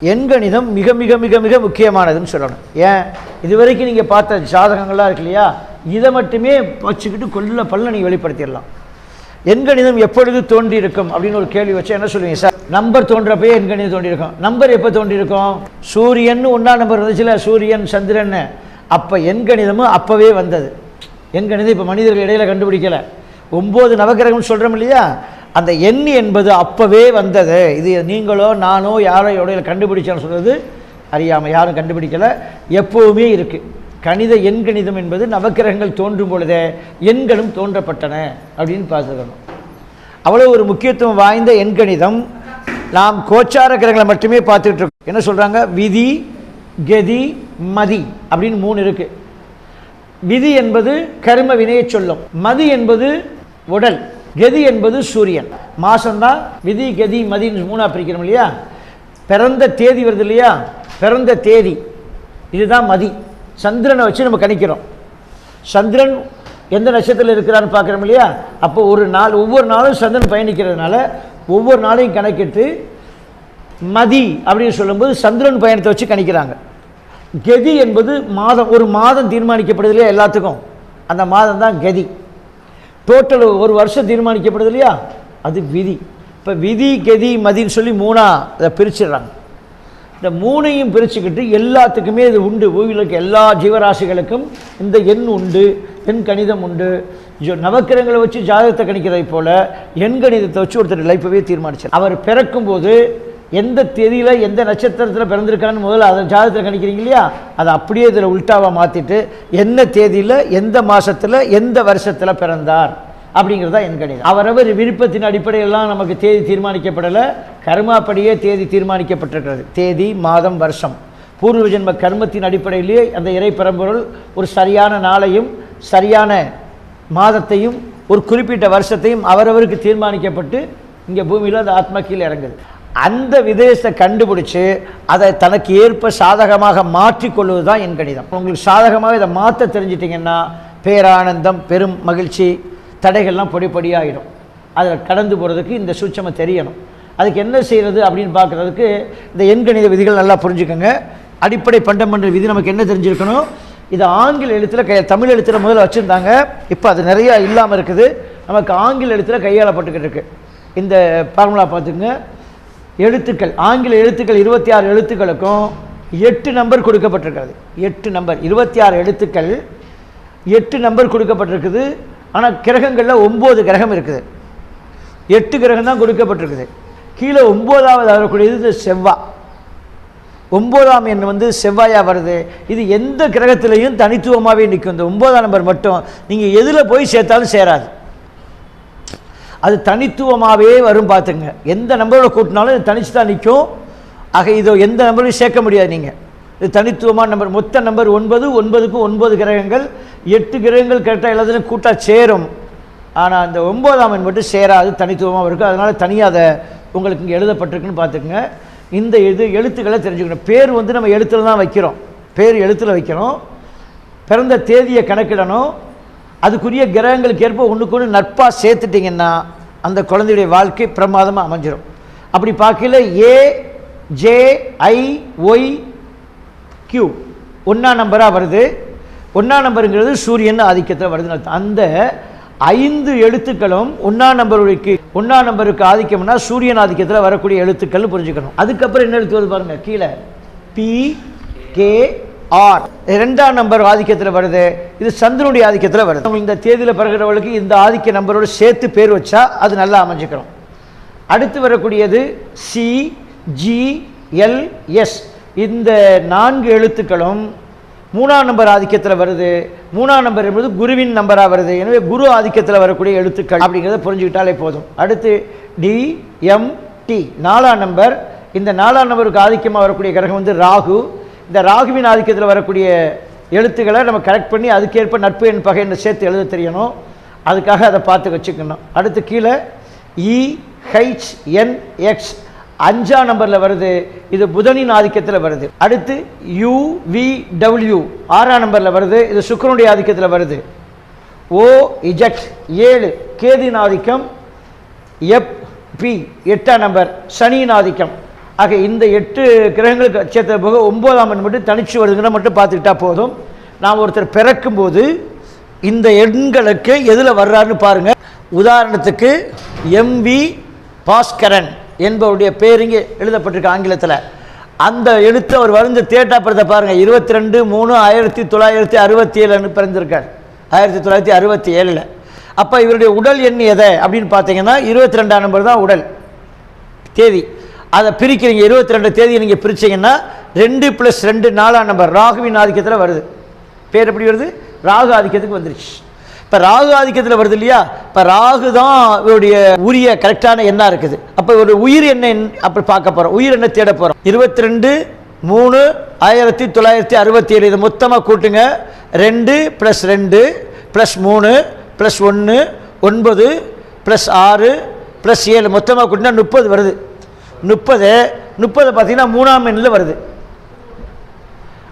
எண்கணிதம் மிக மிக மிக மிக முக்கியமானதுன்னு சொல்லணும். ஏன் இதுவரைக்கும் நீங்கள் பார்த்த ஜாதகங்கள்லாம் இருக்கு இல்லையா, இதை மட்டுமே வச்சுக்கிட்டு பல்ல நீங்கள் வெளிப்படுத்திடலாம். எண்கணிதம் எப்பொழுது தோன்றி இருக்கும் அப்படின்னு ஒரு கேள்வி வச்சு என்ன சொல்லுவீங்க சார்? நம்பர் தோன்றப்பே எண்கணிதம் தோன்றி இருக்கும். நம்பர் எப்போ தோன்றி இருக்கும்? சூரியன் 1ஆம் நம்பர் வந்துச்சுல, சூரியன் சந்திரன், அப்போ எண்கணிதமும் அப்போவே வந்தது. எண்கணிதம் இப்போ மனிதர்கள் இடையில கண்டுபிடிக்கலை. 9 நவகிரகம்னு சொல்கிறோம் இல்லையா, அந்த எண் என்பது அப்போவே வந்தது. இது நீங்களோ நானோ யாரோ இடையில கண்டுபிடிச்சான்னு சொல்கிறது அறியாமல், யாரும் கண்டுபிடிக்கலை, எப்போவுமே இருக்குது. கணித எண்கணிதம் என்பது நவக்கிரகங்கள் தோன்றும் பொழுதே எண்களும் தோன்றப்பட்டன அப்படின்னு பார்த்துக்கணும். அவ்வளோ ஒரு முக்கியத்துவம் வாய்ந்த எண்கணிதம். நாம் கோச்சார கிரகங்களை மட்டுமே பார்த்துக்கிட்டு இருக்கோம். என்ன சொல்கிறாங்க? விதி, கதி, மதி அப்படின்னு 3 இருக்குது. விதி என்பது கர்ம வினையை சொல்லும், மதி என்பது உடல், கதி என்பது சூரியன். மாசம்தான் விதி கதி மதின்னு 3ஆ பிரிக்கிறோம் இல்லையா. பிறந்த தேதி வருது இல்லையா, பிறந்த தேதி இதுதான் மதி. சந்திரனை வச்சு நம்ம கணிக்கிறோம். சந்திரன் எந்த நட்சத்திரத்தில் இருக்கிறான்னு பார்க்குறோம் இல்லையா. அப்போ ஒரு நாள், ஒவ்வொரு நாளும் சந்திரன் பயணிக்கிறதுனால ஒவ்வொரு நாளையும் கணக்கிட்டு மதி அப்படின்னு சொல்லும்போது சந்திரன் பயணத்தை வச்சு கணிக்கிறாங்க. கதி என்பது மாதம், ஒரு மாதம் தீர்மானிக்கப்படுது இல்லையா எல்லாத்துக்கும், அந்த மாதம் தான் கதி. டோட்டல் ஒரு வருஷம் தீர்மானிக்கப்படுது இல்லையா, அது விதி. இப்போ விதி கதி மதின்னு சொல்லி 3ஆ அதை பிரிச்சிடுறாங்க. இந்த 3ஐயும் பிரிச்சுக்கிட்டு எல்லாத்துக்குமே இது உண்டு. பூமியில் இருக்க எல்லா ஜீவராசிகளுக்கும் இந்த எண் உண்டு, எண் கணிதம் உண்டு. நவக்கிரகங்களை வச்சு ஜாதகத்தை கணிக்கிறதை போல எண் கணிதத்தை வச்சு ஒருத்தர் லைஃபவே தீர்மானிச்சார். அவர் பிறக்கும்போது எந்த தேதியில் எந்த நட்சத்திரத்தில் பிறந்திருக்கான்னு முதல்ல அதை ஜாதகத்தில் கணிக்கிறீங்க இல்லையா, அதை அப்படியே இதில் உல்டாவாக மாற்றிட்டு என்ன தேதியில் எந்த மாதத்தில் எந்த வருஷத்தில் பிறந்தார் அப்படிங்கிறதா எண்கணிதம். அவரவர் விருப்பத்தின் அடிப்படையெல்லாம் நமக்கு தேதி தீர்மானிக்கப்படலை, கர்மாப்படியே தேதி தீர்மானிக்கப்பட்டிருக்கிறது. தேதி, மாதம், வருஷம், பூர்வ ஜென்ம கர்மத்தின் அடிப்படையிலேயே அந்த இறை பரம்பொருள் ஒரு சரியான நாளையும் சரியான மாதத்தையும் ஒரு குறிப்பிட்ட வருஷத்தையும் அவரவருக்கு தீர்மானிக்கப்பட்டு இங்கே பூமியில் அந்த ஆத்மா கீழே இறங்குது. அந்த விதேசத்தை கண்டுபிடிச்சு அதை தனக்கு ஏற்ப சாதகமாக மாற்றிக்கொள்வது தான் எண்கணிதம். உங்களுக்கு சாதகமாக இதை மாற்ற தெரிஞ்சிட்டிங்கன்னா பேரானந்தம், பெரும் மகிழ்ச்சி, தடைகள்லாம் பொடிப்படியாகிடும். அதில் கடந்து போகிறதுக்கு இந்த சூட்சமம் தெரியணும். அதுக்கு என்ன செய்கிறது அப்படின்னு பார்க்குறதுக்கு இந்த எண்கணித விதிகள் நல்லா புரிஞ்சுக்கோங்க. அடிப்படை பண்டமன்ற விதி நமக்கு என்ன தெரிஞ்சிருக்கணும்? இது ஆங்கில எழுத்தில் தமிழ் எழுத்தில் முதல்ல வச்சுருந்தாங்க, இப்போ அது நிறையா இல்லாமல் இருக்குது. நமக்கு ஆங்கில எழுத்தில் கையாளப்பட்டுக்கிட்டு இருக்குது. இந்த ஃபார்முலா பார்த்துக்குங்க. எழுத்துக்கள், ஆங்கில எழுத்துக்கள் 26 எழுத்துக்களுக்கும் 8 நம்பர் கொடுக்கப்பட்டிருக்கிறது. 8 நம்பர், 26 எழுத்துக்கள், 8 நம்பர் கொடுக்கப்பட்டிருக்குது. ஆனால் கிரகங்களில் 9 கிரகம் இருக்குது, 8 கிரகம் தான் கொடுக்கப்பட்டிருக்குது. கீழே 9ஆவது வரக்கூடியது செவ்வாய். 9ஆம் எண் செவ்வாயாக வருது. இது எந்த கிரகத்திலையும் தனித்துவமாகவே நிற்கும். இந்த 9ஆம் நம்பர் மட்டும் நீங்கள் எதில் போய் சேர்த்தாலும் சேராது, அது தனித்துவமாகவே வரும். பார்த்துங்க, எந்த நம்பரோட கூட்டினாலும் இது தனிச்சு தான் நிற்கும். ஆக இதோ எந்த நம்பரையும் சேர்க்க முடியாது. நீங்கள் இது தனித்துவமான நம்பர். மொத்த நம்பர் 9, 9க்கு 9 கிரகங்கள், 8 கிரகங்கள் கரெக்டாக எல்லாத்துலையும் கூட்டா சேரும். ஆனால் அந்த 9ஆம் எண் மட்டும் சேராது, தனித்துவமாக இருக்கும். அதனால் தனியாக அதை உங்களுக்கு இங்கே எழுதப்பட்டிருக்குன்னு பார்த்துக்குங்க. இந்த எழுத்துக்களை தெரிஞ்சுக்கணும். பேர் நம்ம எழுத்தில் தான் வைக்கிறோம், பேர் எழுத்தில் வைக்கிறோம். பிறந்த தேதியை கணக்கிடணும். அதுக்குரிய கிரகங்களுக்கு ஏற்ப ஒன்றுக்கு ஒன்று நட்பாக சேர்த்துட்டிங்கன்னா அந்த குழந்தையுடைய வாழ்க்கை பிரமாதமாக அமைஞ்சிடும். அப்படி பார்க்கல AJIOQ 1ஆம் நம்பராக வருது. 1ஆம் நம்பருங்கிறது சூரியன் ஆதிக்கத்தில் வருதுன்னு. அந்த 5 எழுத்துக்களும் 1ஆம் நம்பருக்கு, 1ஆம் நம்பருக்கு ஆதிக்கம்னா சூரியன் ஆதிக்கத்தில் வரக்கூடிய எழுத்துக்கள்னு புரிஞ்சுக்கணும். அதுக்கப்புறம் என்ன எழுத்து வருது பாருங்கள், கீழே PKR 2ஆம் நம்பர் ஆதிக்கத்தில் வருது. இது சந்திரனுடைய ஆதிக்கத்தில் வருது. இந்த தேதியில் பிறகுறவர்களுக்கு இந்த ஆதிக்க நம்பரோடு சேர்த்து பேர் வச்சா அது நல்லா அமைஞ்சுக்கிறோம். அடுத்து வரக்கூடியது CGLS. இந்த 4 எழுத்துக்களும் 3ஆம் நம்பர் ஆதிக்கத்தில் வருது. 3ஆம் நம்பர் என்பது குருவின் நம்பராக வருது. எனவே குரு ஆதிக்கத்தில் வரக்கூடிய எழுத்துக்கள் அப்படிங்கிறத புரிஞ்சுக்கிட்டாலே போதும். அடுத்து DMT 4ஆம் நம்பர். இந்த 4ஆம் நம்பருக்கு ஆதிக்கமாக வரக்கூடிய கிரகம் ராகு. இந்த ராகுவின் ஆதிக்கத்தில் வரக்கூடிய எழுத்துக்களை நம்ம கரெக்ட் பண்ணி அதுக்கேற்ப நட்பு எண் பகைன்னு சேர்த்து எழுத தெரியணும். அதுக்காக அதை பார்த்து வச்சுக்கணும். அடுத்து கீழே EHNX 5ஆம் நம்பரில் வருது. இது புதனின் ஆதிக்கத்தில் வருது. அடுத்து UVW 6ஆம் நம்பரில் வருது. இது சுக்கிரனுடைய ஆதிக்கத்தில் வருது. OZ 7 கேதுவின் ஆதிக்கம். FP 8ஆம் நம்பர் சனியின் ஆதிக்கம். ஆக இந்த 8 கிரகங்களுக்கு சேர்த்த போக 9ஆம் எண் மட்டும் தனிச்சு வருதுங்கிற மட்டும் பார்த்துக்கிட்டா போதும். நாம் ஒருத்தர் பிறக்கும்போது இந்த எண்களுக்கு எதில் வர்றாருன்னு பாருங்கள். உதாரணத்துக்கு எம்வி பாஸ்கரன் என்பவருடைய பேர் இங்கே எழுதப்பட்டிருக்கு ஆங்கிலத்தில். அந்த எழுத்து அவர் வரைஞ்ச தேட்டா படத்தை பாருங்கள். 22/3/1967 பிறந்திருக்கார், 1967. அப்போ இவருடைய உடல் எண் எதை அப்படின்னு பார்த்தீங்கன்னா 22ஆம் நம்பர் தான் உடல் தேதி. அதை பிரிக்கிறீங்க, 22 தேதியை நீங்கள் பிரிச்சிங்கன்னா 2 + 2 4ஆம் நம்பர் ராகுவின் ஆதிக்கத்தில் வருது. பேர் எப்படி வருது? ராகு ஆதிக்கத்துக்கு வந்துருச்சு. இப்போ ராகு ஆதிக்கத்தில் வருது இல்லையா? இப்போ ராகு தான் இவருடைய உரிய கரெக்டான எண்ணாக இருக்குது. அப்போ ஒரு உயிர் என்ன அப்படி பார்க்க போகிறோம், உயிர் என்ன தேட போகிறோம். 22/3/1967 இதை மொத்தமாக கூட்டுங்க. 2 + 2 + 3 + 1 9 + 6 + 7 மொத்தமாக கூட்டினா 30 வருது. 30 பார்த்தீங்கன்னா 3ஆம் எண்ணில் வருது.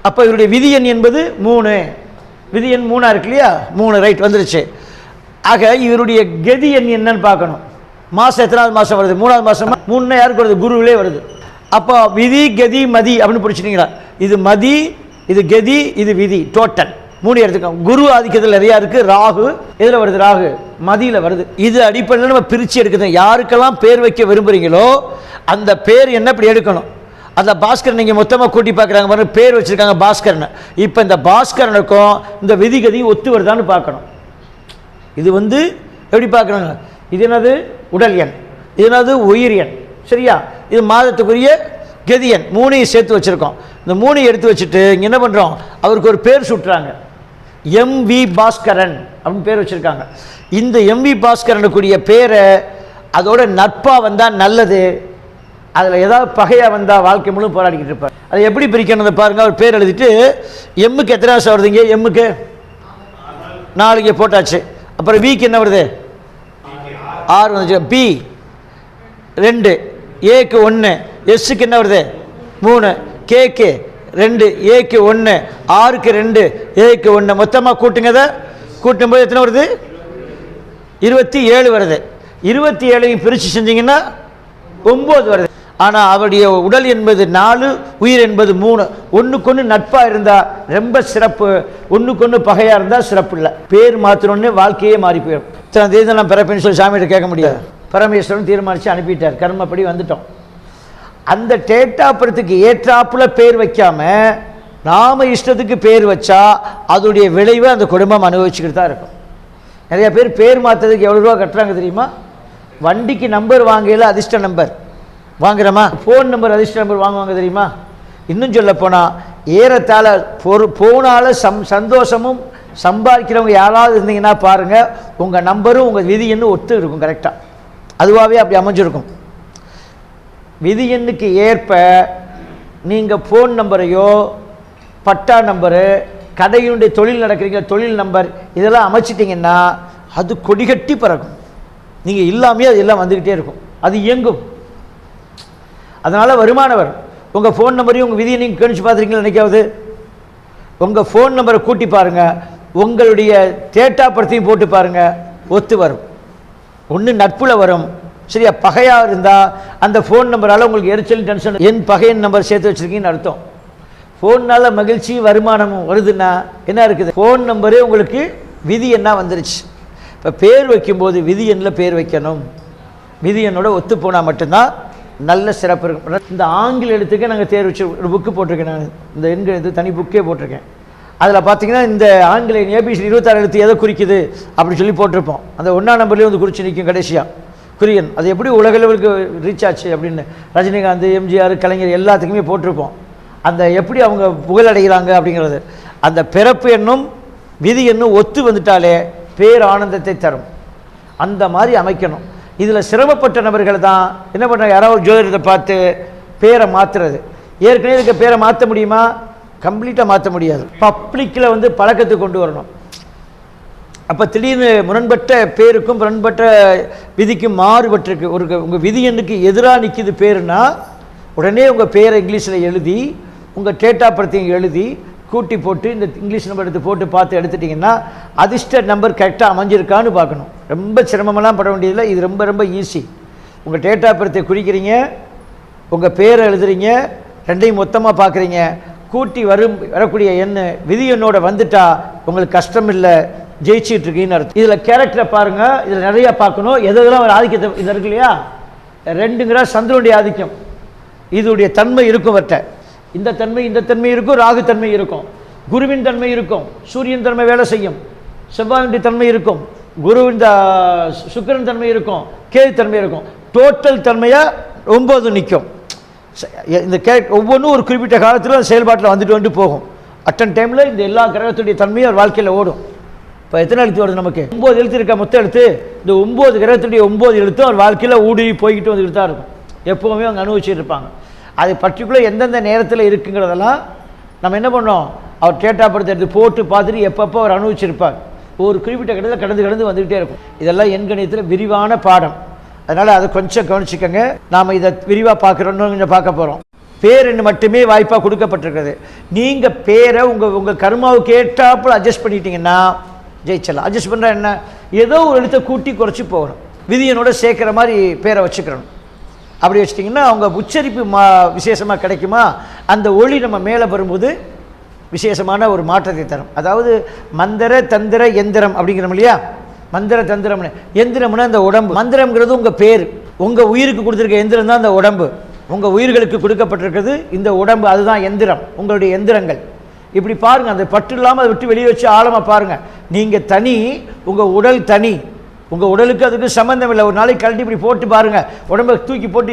அப்போ இவருடைய விதி எண் என்பது 3. விதி எண் 3 இருக்கு இல்லையா? 3 ரைட் வந்துருச்சு. ஆக இவருடைய கதி எண் என்னன்னு பார்க்கணும். மாதம் எத்தனாவது மாதம் வருது? 3ஆவது மாதம். 3 யாருக்கு வருது? குருவிலே வருது. அப்போ விதி கதி மதி அப்படின்னு பிடிச்சிட்டீங்களா? இது மதி, இது கதி, இது விதி. டோட்டல் 3 எடுத்துக்கோங்க. குரு ஆதிக்கத்தில் நிறையா இருக்குது. ராகு எதில் வருது? ராகு மதியில் வருது. இது அடிப்படையில் நம்ம பிரித்து எடுக்குது. யாருக்கெல்லாம் பேர் வைக்க விரும்புகிறீங்களோ அந்த பேர் என்ன இப்படி எடுக்கணும். அந்த பாஸ்கரன் நீங்கள் மொத்தமாக கூட்டி பார்க்குறாங்க பாருங்க, பேர் வச்சுருக்காங்க பாஸ்கரன். இப்போ இந்த பாஸ்கரனுக்கும் இந்த விதிகதியும் ஒத்து வருதான்னு பார்க்கணும். இது எப்படி பார்க்குறாங்க? இது என்னது? உடல் எண். இது என்னது? உயிர் எண். சரியா? இது மாதத்துக்குரிய கதி எண். 3ஐயும் சேர்த்து வச்சுருக்கோம். இந்த 3ஐயும் எடுத்து வச்சுட்டு இங்கே என்ன பண்ணுறோம், அவருக்கு ஒரு பேர் சுட்டுறாங்க. எம்வி பாஸ்கரன் அப்படின்னு பேர் வச்சுருக்காங்க. இந்த எம்வி பாஸ்கரனுக்குரிய பேரை அதோட நட்பாக வந்தால் நல்லது, அதில் ஏதாவது பகையாக வந்தால் வாழ்க்கை முழு போராடிக்கிட்டு இருப்பார். அதை எப்படி பிரிக்கணும் பாருங்கள். அவர் பேர் எழுதிட்டு எம்முக்கு எத்தனை வருஷம் வருதுங்க? எம்முக்கு 4 இங்கே போட்டாச்சு. அப்புறம் விக்கு என்ன வருது? 6 வந்துச்சு. பி 2, ஏக்கு 1, எஸ்ஸுக்கு என்ன வருது? 3, கேக்கு 2, ஏக்கு 1, ஆருக்கு 2, ஏக்கு 1 மொத்தமாக கூட்டுங்க. அதை கூட்டும்போது எத்தனை வருது? 27 வருது. 27ஐயும் பிரித்து செஞ்சிங்கன்னா 9 வருது. ஆனால் அவருடைய உடல் என்பது 4, உயிர் என்பது 3. ஒன்றுக்கொன்று நட்பாக இருந்தால் ரொம்ப சிறப்பு, ஒன்றுக்கொன்று பகையாக இருந்தால் சிறப்பு இல்லை. பேர் மாற்றணுன்னு வாழ்க்கையே மாறி போயிடும். இத்தனை தேதி நான் பிறப்பேன்னு சொல்லி சாமிகிட்ட கேட்க முடியாது. பரமேஸ்வரன் தீர்மானித்து அனுப்பிட்டார். கர்மப்படி வந்துட்டோம். அந்த டேட்டாப்புறத்துக்கு ஏற்றாப்புல பேர் வைக்காமல் நாம இஷ்டத்துக்கு பேர் வச்சா அதோடைய விளைவை அந்த குடும்பம் அனுபவிச்சுக்கிட்டு தான் இருக்கும். நிறைய பேர் பேர் மாற்றதுக்கு எவ்வளோ ரூபா கட்டுறாங்க தெரியுமா? வண்டிக்கு நம்பர் வாங்கையில் அதிர்ஷ்ட நம்பர் வாங்குறோமா, ஃபோன் நம்பர் அதிர்ஷ்ட நம்பர் வாங்குவாங்க தெரியுமா? இன்னும் சொல்ல போனால் ஏறத்தாழ போனால சந்தோஷமும் சம்பாதிக்கிறவங்க யாராவது இருந்தீங்கன்னா பாருங்கள், உங்கள் நம்பரும் உங்கள் விதி எண்ணு ஒத்து இருக்கும். கரெக்டாக அதுவாகவே அப்படி அமைஞ்சிருக்கும். விதி எண்ணுக்கு ஏற்ப நீங்கள் ஃபோன் நம்பரையோ பட்டா நம்பரு, கடையினுடைய தொழில் நடக்கிறீங்க தொழில் நம்பர், இதெல்லாம் அமைச்சிட்டிங்கன்னா அது கொடிகட்டி பறக்கும். நீங்கள் இல்லாமையே அது எல்லாம் வந்துக்கிட்டே இருக்கும், அது இயங்கும். அதனால் வருமானம் வரும். உங்கள் ஃபோன் நம்பரையும் உங்கள் விதியை நீங்கள் கணிச்சு பார்த்துருக்கீங்களா? நினைக்காவது உங்கள் ஃபோன் நம்பரை கூட்டி பாருங்கள், உங்களுடைய டேட்டா படத்தையும் போட்டு பாருங்கள், ஒத்து வரும். ஒன்று நட்பில் வரும். சரியா? பகையாக இருந்தால் அந்த ஃபோன் நம்பரால் உங்களுக்கு எரிச்சல் டென்ஷன், என் பகையின் நம்பர் சேர்த்து வச்சுருக்கீங்கன்னு அர்த்தம். ஃபோன்னால் மகிழ்ச்சி வருமானமும் வருதுன்னா என்ன இருக்குது? ஃபோன் நம்பரே உங்களுக்கு விதி என்ன வந்துருச்சு. இப்போ பேர் வைக்கும்போது விதி எண்ணில் பேர் வைக்கணும். விதி எண்ணோட ஒத்து போனால் மட்டும்தான் நல்ல சிறப்பு இருக்கும். இந்த ஆங்கில எழுத்துக்கே நாங்கள் தேர்வு வச்சு ஒரு புக்கு போட்டிருக்கேன். நான் இந்த எண்கள் எழுத்து தனி புக்கே போட்டிருக்கேன். அதில் பார்த்தீங்கன்னா இந்த ஆங்கில ஏபிசி 26 எழுத்து எதை குறிக்குது அப்படின்னு சொல்லி போட்டிருப்போம். அந்த 1ஆம் நம்பர்லேயே குறித்து நிற்கும் கடைசியாக குறியன். அது எப்படி உலக லெவலுக்கு ரீச் ஆச்சு அப்படின்னு ரஜினிகாந்த், எம்ஜிஆர், கலைஞர் எல்லாத்துக்குமே போட்டிருப்போம். அந்த எப்படி அவங்க புகழடைகிறாங்க அப்படிங்கிறது. அந்த பிறப்பு எண்ணும் விதி எண்ணும் ஒத்து வந்துட்டாலே பேர் ஆனந்தத்தை தரும். அந்த மாதிரி அமைக்கணும். இதில் சிரமப்பட்ட நபர்கள் தான் என்ன பண்ணுறாங்க, யாராவது ஜோதிடத்தை பார்த்து பேரை மாற்றுறது. ஏற்கனவே இருக்க பேரை மாற்ற முடியுமா? கம்ப்ளீட்டாக மாற்ற முடியாது. பப்ளிக்கில் பழக்கத்துக்கு கொண்டு வரணும். அப்போ திடீர்னு முரண்பட்ட பேருக்கும் முரண்பட்ட விதிக்கும் மாறுபட்டிருக்கு. உங்கள் விதி எண்ணுக்கு எதிராக நிற்கிது பேருனா உடனே உங்கள் பேரை இங்கிலீஷில் எழுதி உங்கள் டேட்டா படத்தையும் எழுதி கூட்டி போட்டு இந்த இங்கிலீஷ் நம்பர் எடுத்து போட்டு பார்த்து எடுத்துட்டிங்கன்னா அதிர்ஷ்ட நம்பர் கரெக்டாக அமைஞ்சிருக்கான்னு பார்க்கணும். ரொம்ப சிரமமெல்லாம் பட வேண்டியதில்லை. இது ரொம்ப ரொம்ப ஈஸி. உங்கள் டேட்டா படத்தை குறிக்கிறீங்க, உங்கள் பேரை எழுதுறீங்க, ரெண்டையும் மொத்தமாக பார்க்குறீங்க, கூட்டி வரக்கூடிய எண்ணு விதி எண்ணோட வந்துட்டா உங்களுக்கு கஷ்டம் இல்லை, ஜெயிச்சிட்டு இருக்கீங்கன்னு அர்த்தம். இதில் கேரக்டரை பாருங்கள், இதில் நிறையா பார்க்கணும். எதெல்லாம் ஒரு ஆதிக்கத்தை இது இருக்கு இல்லையா, 2ங்கிற சந்திரனுடைய ஆதிக்கம், இதோடைய தன்மை இருக்கும். வட்ட இந்த தன்மை இருக்கும், ராகு தன்மை இருக்கும், குருவின் தன்மை இருக்கும், சூரியன் தன்மை வேலை செய்யும், செவ்வாயுடைய தன்மை இருக்கும், குருவின் சுக்கிரன் தன்மை இருக்கும், கேது தன்மை இருக்கும். டோட்டல் தன்மையாக 9 நிற்கும். இந்த ஒவ்வொன்றும் ஒரு குறிப்பிட்ட காலத்தில் செயல்பாட்டில் வந்துட்டு போகும். அட்டன் டைமில் இந்த எல்லா கிரகத்துடைய தன்மையும் ஒரு வாழ்க்கையில் ஓடும். இப்போ எத்தனை எழுத்து வருது நமக்கு? 9 எழுத்து இருக்கா மொத்த எழுத்து. இந்த 9 கிரகத்துடைய 9 எழுத்து அவர் வாழ்க்கையில் ஊடி போய்கிட்டு வந்துக்கிட்டு தான் இருக்கும். எப்போவுமே அவங்க அனுபவிச்சுட்டு இருப்பாங்க. அது பர்டிகுலர் எந்தெந்த நேரத்தில் இருக்குங்கிறதெல்லாம் நம்ம என்ன பண்ணோம், அவர் டேட்டா படுத்த எடுத்து போட்டு பார்த்துட்டு எப்பப்போ அவர் அனுபவிச்சிருப்பார். ஒரு குறிப்பிட்ட கடத்தில் கடந்து வந்துக்கிட்டே இருக்கும். இதெல்லாம் எண்கணிதத்தில் விரிவான பாடம். அதனால் அதை கொஞ்சம் கவனிச்சுக்கோங்க. நாம் இதை விரிவாக பார்க்குறோன்னு கொஞ்சம் பார்க்க போகிறோம். பேர் என்ன மட்டுமே வாய்ப்பாக கொடுக்கப்பட்டிருக்கிறது. நீங்கள் பேரை உங்கள் கர்மாவுக்கு ஏற்றாப்புல அட்ஜஸ்ட் பண்ணிட்டீங்கன்னா ஜெயிச்சலாம். அட்ஜஸ்ட் பண்ணுற என்ன, ஏதோ ஒரு எழுத்தை கூட்டி குறைச்சி போகணும், விதியனோட சேர்க்குற மாதிரி பேரை வச்சுக்கிறணும். அப்படி வச்சிட்டிங்கன்னா அவங்க உச்சரிப்பு விசேஷமாக கிடைக்குமா, அந்த ஒளி நம்ம மேலே வரும்போது விசேஷமான ஒரு மாற்றத்தை தரும். அதாவது மந்திர தந்திர எந்திரம் அப்படிங்கிறோம் இல்லையா, மந்திர தந்திரம்னு. எந்திரம்னா அந்த உடம்பு, மந்திரம்ங்கிறது உங்கள் பேர். உங்கள் உயிருக்கு கொடுத்துருக்க எந்திரம் தான் அந்த உடம்பு. உங்கள் உயிர்களுக்கு கொடுக்கப்பட்டிருக்கிறது இந்த உடம்பு, அதுதான் எந்திரம், உங்களுடைய எந்திரங்கள். இப்படி பாருங்கள், அந்த பற்று இல்லாமல் அதை விட்டு வெளியே வச்சு ஆழமாக பாருங்கள். நீங்கள் தனி, உங்கள் உடல் தனி, உங்கள் உடலுக்கு அதுக்கு சம்மந்தம் இல்லை. ஒரு நாளைக்கு கழட்டி இப்படி போட்டு பாருங்கள், உடம்பை தூக்கி போட்டு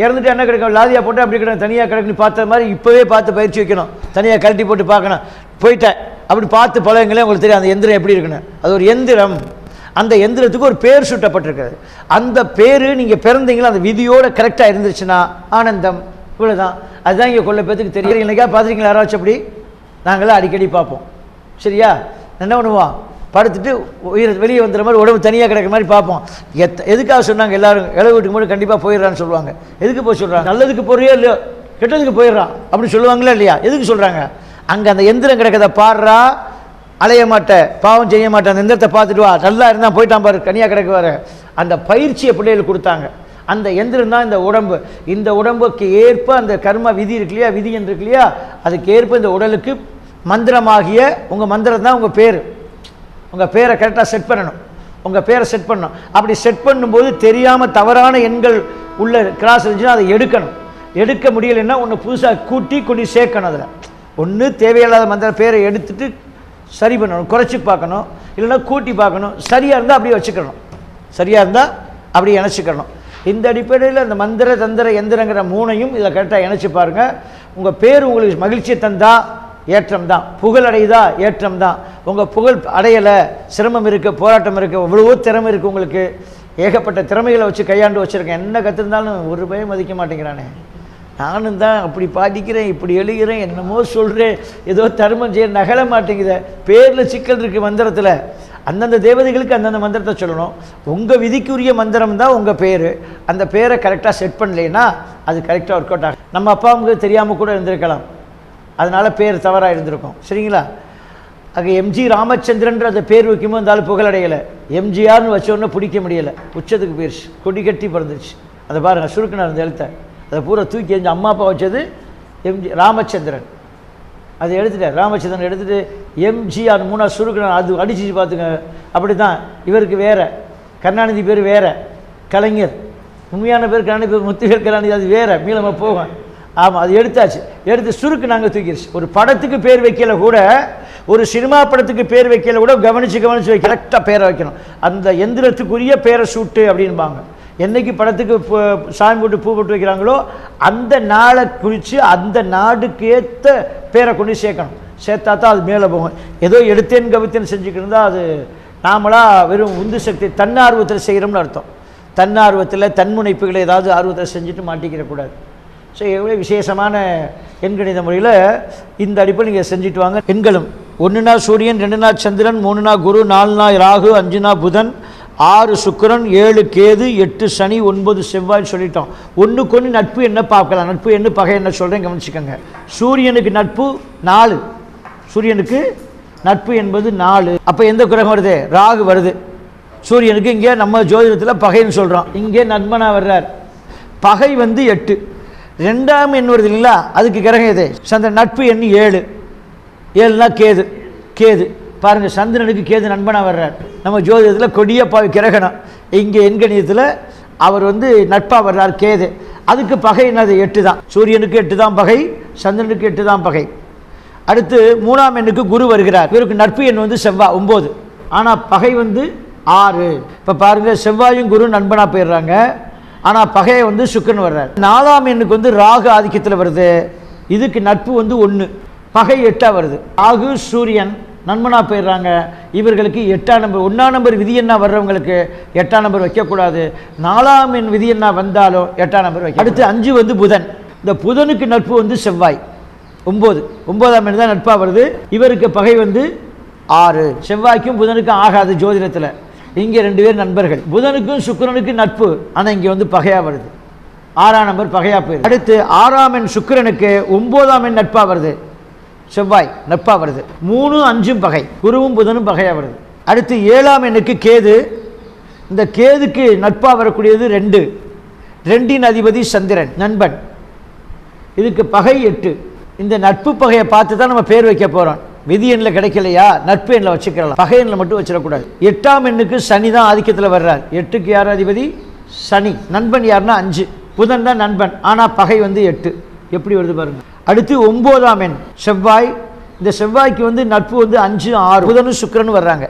இறந்துட்டு என்ன கிடைக்கும், லாதியாக போட்டு அப்படி கிடக்கும், தனியாக கிடக்குன்னு பார்த்த மாதிரி இப்போவே பார்த்து பயிற்சி வைக்கணும். தனியாக கழட்டி போட்டு பார்க்கணும். போயிட்டேன் அப்படி பார்த்து பழங்களே உங்களுக்கு தெரியும் அந்த எந்திரம் எப்படி இருக்குன்னு. அது ஒரு எந்திரம். அந்த எந்திரத்துக்கு ஒரு பேர் சுட்டப்பட்டிருக்கிறது. அந்த பேர் நீங்கள் பிறந்தீங்களா அந்த விதியோடு கரெக்டாக இருந்துச்சுன்னா ஆனந்தம். இவ்வளோதான். அதுதான் இங்கே கொள்ள பேத்துக்கு தெரியும். என்னைக்கா பார்த்துருக்கீங்களா யாராச்சும் அப்படி? நாங்களாம் அடிக்கடி பார்ப்போம். சரியா? என்ன பண்ணுவோம், படுத்துட்டு வெளியே வந்துடுற மாதிரி உடம்பு தனியாக கிடக்கிற மாதிரி பார்ப்போம். எதுக்காக சொன்னாங்க எல்லாரும் இளவு வீட்டுக்கு மட்டும் கண்டிப்பாக போயிடுறான்னு சொல்லுவாங்க. எதுக்கு போய் சொல்கிறாங்க? நல்லதுக்கு போறியோ இல்லையோ, கெட்டதுக்கு போயிடுறான் அப்படி சொல்லுவாங்களா இல்லையா? எதுக்கு சொல்கிறாங்க? அங்கே அந்த எந்திரம் கிடக்கிறத பாடுறா, அலைய மாட்டேன், பாவம் செய்ய மாட்டேன், அந்த எந்திரத்தை பார்த்துட்டு வா, நல்லா இருந்தால் போயிட்டான் பாரு, தனியாக கிடக்குவார். அந்த பயிற்சியை பிள்ளைகளுக்கு கொடுத்தாங்க. அந்த எந்திரம் தான் இந்த உடம்பு. இந்த உடம்புக்கு ஏற்ப அந்த கர்ம விதி இருக்கு இல்லையா, விதி என்று இருக்கு இல்லையா, அதுக்கு ஏற்ப இந்த உடலுக்கு மந்திரமாகிய உங்கள் மந்திரம் தான் உங்கள் பேர். உங்கள் பேரை கரெக்டாக செட் பண்ணணும். உங்கள் பேரை செட் பண்ணணும். அப்படி செட் பண்ணும்போது தெரியாமல் தவறான எண்கள் உள்ள கிராஸ் இருந்துச்சுன்னா அதை எடுக்கணும். எடுக்க முடியலைன்னா ஒன்று புதுசாக கூட்டி கொண்டு சேர்க்கணும். அதில் ஒன்று தேவையில்லாத மந்திர பேரை எடுத்துட்டு சரி பண்ணணும், குறைச்சி பார்க்கணும், இல்லைன்னா கூட்டி பார்க்கணும். சரியாக இருந்தால் அப்படியே வச்சுக்கணும், சரியாக இருந்தால் அப்படியே இணைச்சிக்கணும். இந்த அடிப்படையில் அந்த மந்திர தந்திர எந்திரங்கிற 3ஐயும் இதில் கரெக்டாக இணைச்சி பாருங்கள். உங்கள் பேர் உங்களுக்கு மகிழ்ச்சியை தந்தா ஏற்றம் தான், புகழ் அடையுதா ஏற்றம் தான். உங்கள் புகழ் அடையலை, சிரமம் இருக்குது, போராட்டம் இருக்குது, எவ்வளவோ திறமை இருக்குது, உங்களுக்கு ஏகப்பட்ட திறமைகளை வச்சு கையாண்டு வச்சுருக்கேன். என்ன கற்றுருந்தாலும் ஒரு பயம் மதிக்க மாட்டேங்கிறானே, நானும் தான் அப்படி பாடிக்கிறேன், இப்படி எழுகிறேன், என்னமோ சொல்கிறேன், ஏதோ தர்மம் செய்ய நகல மாட்டேங்குத. பேரில் சிக்கல் இருக்குது மந்திரத்தில். அந்தந்த தேவதைகளுக்கு அந்தந்த மந்திரத்தை சொல்லணும். உங்கள் விதிக்குரிய மந்திரம் தான் உங்கள் பேர். அந்த பேரை கரெக்டாக செட் பண்ணலைன்னா அது கரெக்டாக ஒர்க் அவுட் ஆகும். நம்ம அப்பா அம்மாவுக்கு தெரியாமல் கூட இருந்திருக்கலாம், அதனால் பேர் தவறாக இருந்திருக்கும். சரிங்களா? அங்கே எம்ஜி ராமச்சந்திரன்ற அந்த பேர் வைக்கும்போது இருந்தாலும் புகழடையலை. எம்ஜிஆர்னு வச்சோடனே பிடிக்க முடியலை, உச்சத்துக்கு போயிடுச்சு, கொடி கட்டி பிறந்துச்சு. அதை பாருங்கள், சுருக்குனார் அந்த எழுத்தை, அதை பூரா தூக்கி எரிஞ்சு அம்மா அப்பா வச்சது எம்ஜி ராமச்சந்திரன். அதை எடுத்துட்டார், ராமச்சந்திரன் எடுத்துகிட்டு எம்ஜிஆர் 3 சுருக்குனார். அது அடிச்சு பார்த்துங்க. அப்படி தான் இவருக்கு வேறு, கருணாநிதி பேர் வேறு, கலைஞர் உண்மையான பேர் கருணாநிதி பேர் முத்துவேல் கருணாநிதி, அது வேறு மீளமாக போகும். ஆமாம், அது எடுத்தாச்சு. எடுத்து சுருக்கு நாங்கள் தூக்கிடுச்சு. ஒரு படத்துக்கு பேர் வைக்கல கூட, ஒரு சினிமா படத்துக்கு பேர் வைக்கல கூட கவனித்து வைக்க கரெக்டாக பேரை வைக்கணும். அந்த எந்திரத்துக்குரிய பேரை சூட்டு அப்படின்பாங்க. என்றைக்கு படத்துக்கு சாமி போட்டு பூ போட்டு வைக்கிறாங்களோ அந்த நாளை குறித்து அந்த நாடுக்கு ஏற்ற பேரை கொண்டு சேர்க்கணும். சேர்த்தா தான் அது மேலே போகும். ஏதோ எடுத்தேன் கவித்தேன்னு செஞ்சுக்கிட்டு இருந்தால் அது நாமளாக வெறும் உந்து சக்தி தன்னார்வத்தில் செய்கிறோம்னு அர்த்தம். தன்னார்வத்தில் தன்முனைப்புகளை ஏதாவது ஆர்வத்தில் செஞ்சுட்டு மாட்டிக்கிறக்கூடாது. ஸோ எவ்வளோ விசேஷமான எண்கணித முறையில் இந்த அடிப்படை நீங்கள் செஞ்சுட்டு வாங்க. எண்களும் 1 சூரியன், 2 சந்திரன், 3 குரு, 4 ராகு, 5 புதன், 6 சுக்கிரன், 7 கேது, 8 சனி, 9 செவ்வாய் சொல்லிட்டோம். ஒன்றுக்கு ஒன்று நட்பு என்ன பார்க்கலாம். நட்பு என்ன பகை என்ன சொல்கிறேன் கவனிச்சுக்கோங்க. சூரியனுக்கு நட்பு 4. சூரியனுக்கு நட்பு என்பது 4. அப்போ எந்த கிரகம் வருது? ராகு வருது. சூரியனுக்கு இங்கே நம்ம ஜோதிடத்தில் பகைன்னு சொல்கிறோம், இங்கே நண்பனாக வர்றார். பகை 8. 2ஆம் எண் வருது இல்லைங்களா, அதுக்கு கிரகம் எது? சந்திரன். நட்பு எண் 7. 7னா கேது. கேது பாருங்கள், சந்திரனுக்கு கேது நண்பனாக வர்றார். நம்ம ஜோதிடத்தில் கொடிய கிரகணம். இங்கே எண்கணிதத்தில் அவர் நட்பாக வர்றார் கேது. அதுக்கு பகை என்னது? 8 தான். சூரியனுக்கு 8 தான் பகை, சந்திரனுக்கு 8 தான் பகை. அடுத்து 3ஆம் எண்ணுக்கு குரு வருகிறார். இவருக்கு நட்பு எண் செவ்வாய் 9, ஆனால் பகை 6. இப்போ பாருங்கள், செவ்வாயும் குரு நண்பனாக போயிடுறாங்க, ஆனால் பகையை சுக்கிரன் வர்றார். 4ஆம் எண்ணுக்கு ராகு ஆதிக்கத்தில் வருது. இதுக்கு நட்பு 1, பகை 8 வருது. ராகு சூரியன் நண்பனாக போயிடுறாங்க. இவர்களுக்கு 8ஆம் நம்பர், 1ஆம் நம்பர் விதி என்ன வர்றவங்களுக்கு 8ஆம் நம்பர் வைக்கக்கூடாது. 4ஆம் எண் விதி என்ன வந்தாலும் 8ஆம் நம்பர் வைக்க. அடுத்து 5 புதன். இந்த புதனுக்கு நட்பு செவ்வாய் 9. 9ஆம் எண் தான் நட்பாக வருது. இவருக்கு பகை 6. செவ்வாய்க்கும் புதனுக்கும் ஆகாது ஜோதிடத்தில். இங்கே 2 பேர் நண்பர்கள். புதனுக்கும் சுக்கிரனுக்கும் நட்பு, ஆனால் இங்கே பகையாக வருது. 6ஆம் நம்பர் பகையாக போயிடுது. அடுத்து 6ஆம் எண் சுக்கிரனுக்கு 9ஆம் எண் நட்பாக வருது. செவ்வாய் நட்பாக வருது. 3, 5 பகை, குருவும் புதனும் பகையாக வருது. அடுத்து 7ஆம் எண்ணுக்கு கேது. இந்த கேதுக்கு நட்பாக வரக்கூடியது 2. 2இன் அதிபதி சந்திரன் நண்பன். இதுக்கு பகை 8. இந்த நட்பு பகையை பார்த்து தான் நம்ம பேர் வைக்க போகிறோம். விதி எண்ணில் கிடைக்கலையா, நட்பு எண்ணில் வச்சுக்கலாம், பகை எண்ணில் மட்டும் வச்சிடக்கூடாது. 8ஆம் எண்ணுக்கு சனி தான் ஆதிக்கத்தில் வர்றார். 8க்கு யார் அதிபதி? சனி. நண்பன் யாருன்னா 5. புதன் தான் நண்பன், ஆனால் பகை 8. எப்படி வருது பாருங்க. அடுத்து 9ஆம் எண் செவ்வாய். இந்த செவ்வாய்க்கு நட்பு 5, 6. புதனும் சுக்கிரனும் வர்றாங்க.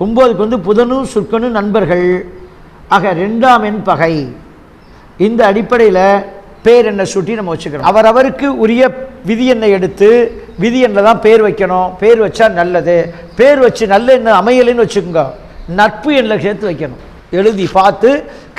9க்கு புதனும் சுக்கிரனும் நண்பர்கள். ஆக 2ஆம் எண் பகை. இந்த அடிப்படையில் பேர் எண்ணை சுட்டி நம்ம வச்சுக்கிறோம். அவரவருக்கு உரிய விதி எண்ணை எடுத்து விதி எண்ணில் தான் பேர் வைக்கணும். பேர் வச்சா நல்லது. பேர் வச்சு நல்ல எண்ணம் அமையலைன்னு வச்சுக்கோங்க, நட்பு எண்ணில் சேர்த்து வைக்கணும். எழுதி பார்த்து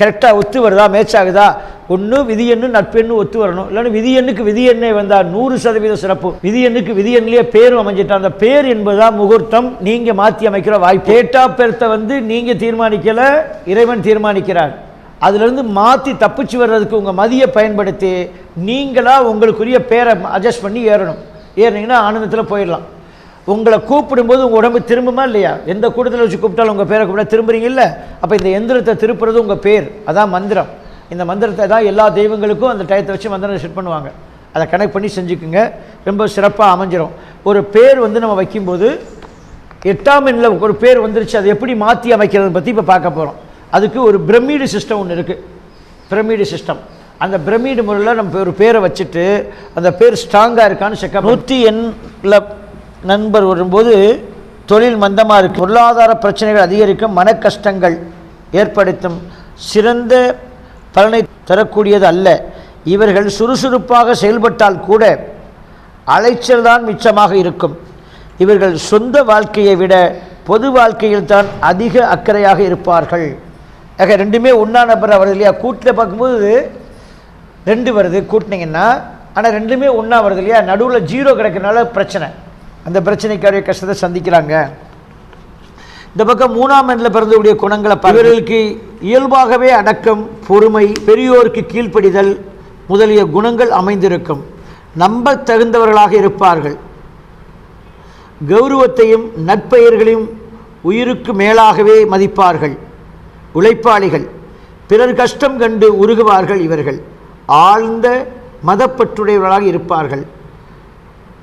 கரெக்டாக ஒத்து வருதா, மேட்ச் ஆகுதா. ஒன்று விதி எண்ணு நட்பு எண்ணு ஒத்து வரணும். இல்லைன்னா விதி எண்ணுக்கு விதி எண்ணே வந்தால் 100% சிறப்பு. விதி எண்ணுக்கு விதி எண்ணிலேயே பேரும் அமைஞ்சிட்டா, அந்த பேர் என்பதுதான் முகூர்த்தம். நீங்கள் மாற்றி அமைக்கிற வாய்ப்பு. டேட் ஆஃப் பர்த்தை நீங்கள் தீர்மானிக்கலை, இறைவன் தீர்மானிக்கிறார். அதுலேருந்து மாற்றி தப்பிச்சு வர்றதுக்கு உங்கள் மதியை பயன்படுத்தி நீங்களாக உங்களுக்குரிய பேரை அட்ஜஸ்ட் பண்ணி ஏறணும். ஏறினீங்கன்னா ஆனந்தத்தில் போயிடலாம். உங்களை கூப்பிடும்போது உங்கள் உடம்பு திரும்புமா இல்லையா? எந்த கூட்டத்தில் வச்சு கூப்பிட்டாலும் உங்கள் பேரை கூப்பிட்டா திரும்புறீங்க இல்லை? அப்போ இந்த எந்திரத்தை திருப்புறது உங்கள் பேர், அதான் மந்திரம். இந்த மந்திரத்தை தான் எல்லா தெய்வங்களுக்கும் அந்த டயத்தை வச்சு மந்திரம் செட் பண்ணுவாங்க. அதை கனெக்ட் பண்ணி செஞ்சுக்குங்க, ரொம்ப சிறப்பாக அமைஞ்சிரும். ஒரு பேர் நம்ம வைக்கும்போது 8ஆம் எண்ணில் ஒரு பேர் வந்துருச்சு, அதை எப்படி மாற்றி அமைக்கிறத பற்றி இப்போ பார்க்க போகிறோம். அதுக்கு ஒரு பிரமிடு சிஸ்டம் ஒன்று இருக்குது. Pyramid system. அந்த பிரமிடு முறையில் நம்ம ஒரு பேரை வச்சுட்டு அந்த பேர் ஸ்ட்ராங்காக இருக்கான்னு செக். 100 எண்ணில் நண்பர் வரும்போது தொழில் மந்தமாக இருக்குது, பொருளாதார பிரச்சனைகள் அதிகரிக்கும், மன கஷ்டங்கள் ஏற்படுத்தும், சிறந்த பலனை தரக்கூடியது அல்ல. இவர்கள் சுறுசுறுப்பாக செயல்பட்டால் கூட அலைச்சல் தான் மிச்சமாக இருக்கும். இவர்கள் சொந்த வாழ்க்கையை விட பொது வாழ்க்கையில் தான் அதிக அக்கறையாக இருப்பார்கள். ஆக 2மே ஒன்றா நம்பர் வருது இல்லையா? கூட்டில் பார்க்கும்போது 2 வருது கூட்டினீங்கன்னா, ஆனால் 2மே ஒன்றா வருது இல்லையா? நடுவில் 0 கிடைக்கிறனால பிரச்சனை. அந்த பிரச்சனைக்காரிய கஷ்டத்தை சந்திக்கிறாங்க. இந்த பக்கம் 3ஆம் எண்ணில் பிறந்தவுடைய குணங்களை இவர்களுக்கு இயல்பாகவே அடக்கம், பொறுமை, பெரியோருக்கு கீழ்ப்படிதல் முதலிய குணங்கள் அமைந்திருக்கும். நம்ப தகுந்தவர்களாக இருப்பார்கள். கௌரவத்தையும் நற்பெயர்களையும் உயிருக்கு மேலாகவே மதிப்பார்கள். உழைப்பாளிகள், பிறர் கஷ்டம் கண்டு உருகுவார்கள். இவர்கள் ஆழ்ந்த மதப்பற்றுடையவர்களாக இருப்பார்கள்.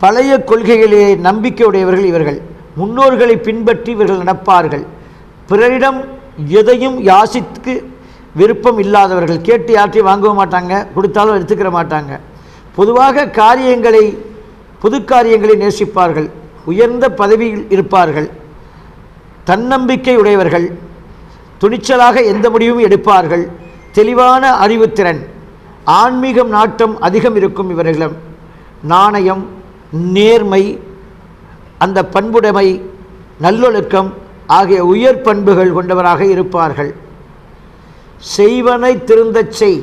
பழைய கொள்கைகளிலே நம்பிக்கையுடையவர்கள். இவர்கள் முன்னோர்களை பின்பற்றி இவர்கள் நடப்பார்கள். பிறரிடம் எதையும் யாசித்து விருப்பம் இல்லாதவர்கள். கேட்டு யாற்றையும் வாங்கவும் மாட்டாங்க, கொடுத்தாலும் எடுத்துக்கிற மாட்டாங்க. பொதுவாக பொது காரியங்களை நேசிப்பார்கள். உயர்ந்த பதவியில் இருப்பார்கள். தன்னம்பிக்கை உடையவர்கள். துணிச்சலாக எந்த முடிவும் எடுப்பார்கள். தெளிவான அறிவுத்திறன், ஆன்மீகம் நாட்டம் அதிகம் இருக்கும். இவர்களிடம் நாணயம், நேர்மை, அந்த பண்புடைமை, நல்லொழுக்கம் ஆகிய உயர் பண்புகள் கொண்டவராக இருப்பார்கள். செய்வனை திருந்தச் செய்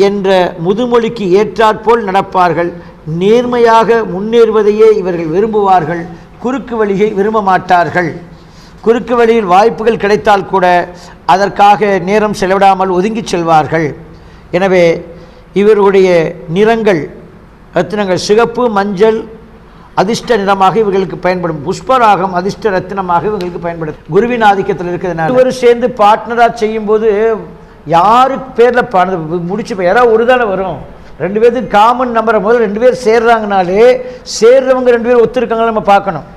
என்ற முதுமொழிக்கு ஏற்றாற்போல் நடப்பார்கள். நேர்மையாக முன்னேறுவதையே இவர்கள் விரும்புவார்கள். குறுக்கு வழியை விரும்ப மாட்டார்கள். குறுக்கு வழியில் வாய்ப்புகள் கிடைத்தால் கூட அதற்காக நேரம் செலவிடாமல் ஒதுங்கி செல்வார்கள். எனவே இவருடைய நிறங்கள் ரத்தினங்கள் சிகப்பு, மஞ்சள் அதிர்ஷ்ட நிறமாக இவர்களுக்கு பயன்படும். புஷ்பராகம் அதிர்ஷ்ட ரத்தினமாக இவர்களுக்கு பயன்படும். குருவின் ஆதிக்கத்தில் இருக்கிறதுனால இருவரும் சேர்ந்து பார்ட்னராக செய்யும்போது யாருக்கு பேரில் முடிச்சு யாராவது ஒரு தானே வரும். 2 பேருக்கு காமன் நம்பரை முதல்ல 2 பேர் சேர்றாங்கனாலே சேர்றவங்க 2 பேர் ஒத்துருக்காங்களா நம்ம பார்க்கணும்.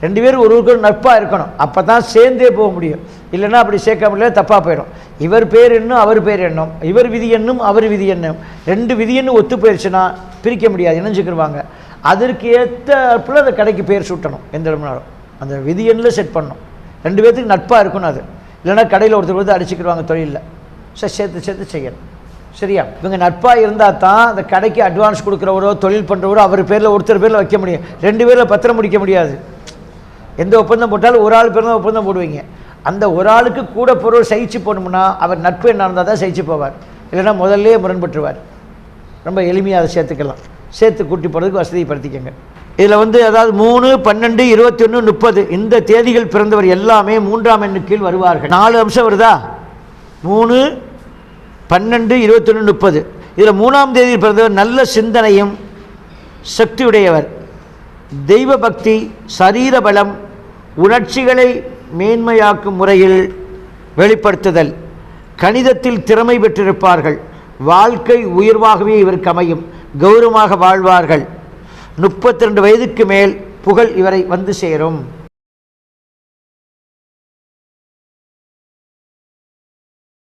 2 பேரும் ஒருவருக்கு நட்பாக இருக்கணும். அப்போ தான் சேர்ந்தே போக முடியும். இல்லைன்னா அப்படி சேர்க்க முடியல, தப்பாக போயிடும். இவர் பேர் எண்ணும் அவர் பேர் எண்ணும், இவர் விதி எண்ணும் அவர் விதி எண்ணும், 2 விதி எண்ணும் ஒத்து போயிடுச்சுன்னா பிரிக்க முடியாது, இணைஞ்சுக்கிடுவாங்க. அதற்கு ஏற்றப்பில் அந்த கடைக்கு பேர் சூட்டணும். எந்த இடம்னாலும் அந்த விதி எண்ணில் செட் பண்ணணும். 2 பேர்த்துக்கு நட்பாக இருக்கணும். அது இல்லைன்னா கடையில் ஒருத்தர் வந்து அடிச்சுக்கிடுவாங்க தொழிலில். சேர்த்து சேர்த்து செய்யணும். சரியா? இவங்க நட்பாக இருந்தால் தான் அந்த கடைக்கு அட்வான்ஸ் கொடுக்குறவரோ தொழில் பண்ணுறவரோ அவர் பேரில் ஒருத்தர் பேரில் வைக்க முடியும். 2 பேரில் பத்திரம் முடிக்க முடியாது. எந்த ஒப்பந்தம் போட்டாலும் ஒரு ஆள் பேர் தான் ஒப்பந்தம் போடுவீங்க. அந்த ஒரு ஆளுக்கு கூட பொருள் சகிச்சு போகணும்னா அவர் நட்பு என்ன இருந்தால் தான் சகிச்சு போவார். இல்லைன்னா முதல்லே முரண்பட்டுருவார். ரொம்ப எளிமையாக அதை சேர்த்துக்கலாம். சேர்த்து கூட்டி போகிறதுக்கு வசதிப்படுத்திக்கங்க. இதில் வந்து அதாவது 3, 12, 21, 30 இந்த தேதிகள் பிறந்தவர் எல்லாமே 3ஆம் எண்ணு கீழ் வருவார்கள். 4 அம்சம் வருதா? 3, 12, 21, 30. இதில் 3ஆம் தேதியில் பிறந்தவர் நல்ல சிந்தனையும் சக்தியுடையவர், தெய்வ பக்தி, சரீர பலம், உணர்ச்சிகளை மேன்மையாக்கும் முறையில் வெளிப்படுத்துதல், கணிதத்தில் திறமை பெற்றிருப்பார்கள், வாழ்க்கை உயர்வாகவே இவருக்கு அமையும், கௌரவமாக வாழ்வார்கள், 32 வயதுக்கு மேல் புகழ் இவரை வந்து சேரும்.